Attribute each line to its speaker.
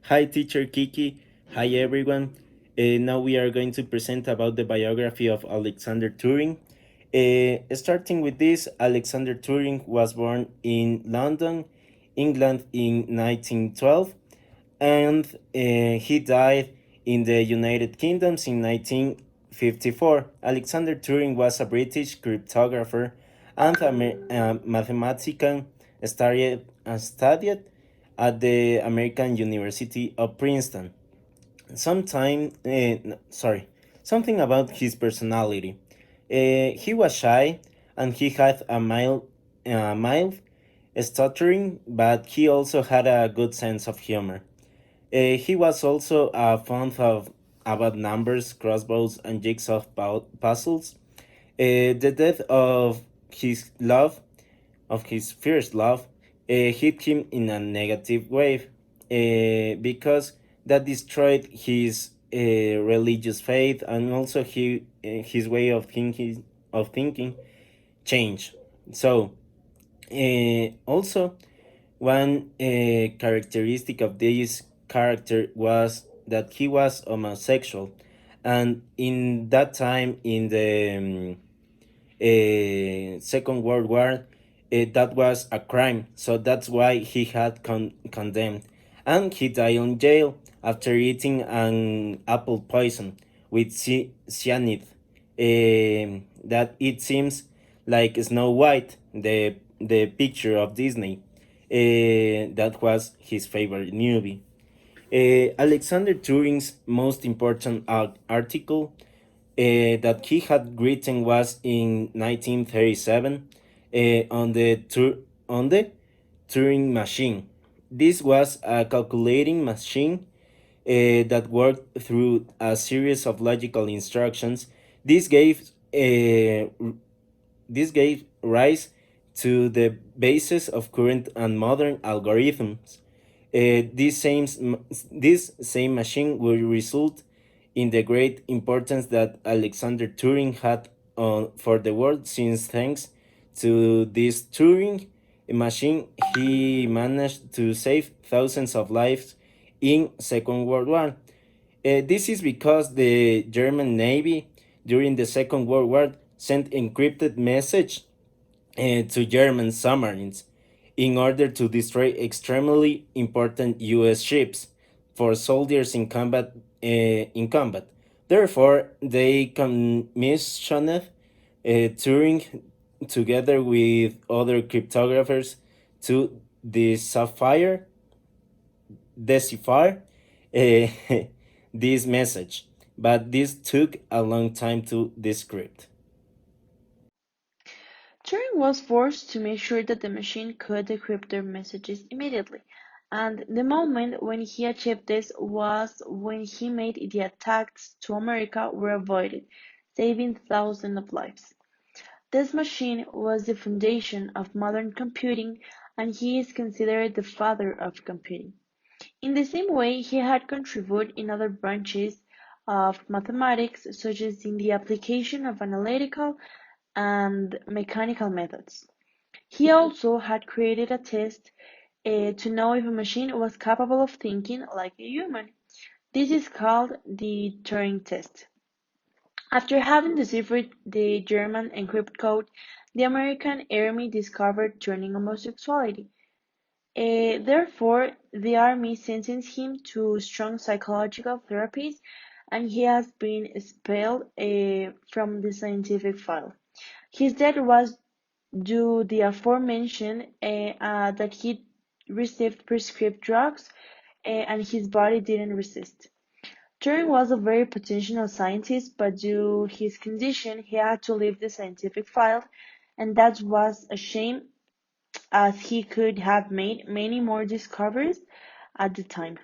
Speaker 1: Hi, teacher Kiki. Hi, everyone. Now we are going to present about the biography of Alexander Turing. Starting with this, Alexander Turing was born in London, England in 1912, and he died in the United Kingdoms in 1954. Alexander Turing was a British cryptographer and a mathematician studied at the American University of Princeton. Sometime, sorry, Something about his personality. He was shy and he had a mild stuttering, but he also had a good sense of humor. He was also fond of about numbers, crossbows, and jigsaw puzzles. The death of his first love, hit him in a negative way, because that destroyed his religious faith, and also his way of thinking changed. So, also, one characteristic of this character was that he was homosexual, and in that time in the Second World War, that was a crime. So that's why he had condemned, and he died in jail after eating an apple poison with cyanide. That it seems like Snow White, the picture of Disney. That was his favorite movie. Alexander Turing's most important article that he had written was in 1937, on the Turing machine. This was a calculating machine that worked through a series of logical instructions. This gave uh, this gave rise to the basis of current and modern algorithms. This same machine will result in the great importance that Alexander Turing had for the world, since thanks to this Turing machine, he managed to save thousands of lives in Second World War. This is because the German Navy during the Second World War sent encrypted message to German submarines in order to destroy extremely important U.S. ships for soldiers in combat. Therefore, they commissioned Turing together with other cryptographers to decipher decipher uh, this message, but this took a long time to decrypt.
Speaker 2: Turing was forced to make sure that the machine could decrypt their messages immediately, and the moment when he achieved this was when he made the attacks to America were avoided, saving thousands of lives. This machine was the foundation of modern computing, and he is considered the father of computing. In the same way, he had contributed in other branches of mathematics, such as in the application of analytical and mechanical methods. He also had created a test to know if a machine was capable of thinking like a human. This is called the Turing test. After having deciphered the German encrypted code, the American Army discovered Turing homosexuality. Therefore, the Army sentenced him to strong psychological therapies, and he has been expelled from the scientific file. His death was due the aforementioned that he received prescribed drugs and his body didn't resist. Turing was a very potential scientist, but due to his condition, he had to leave the scientific field, and that was a shame as he could have made many more discoveries at the time.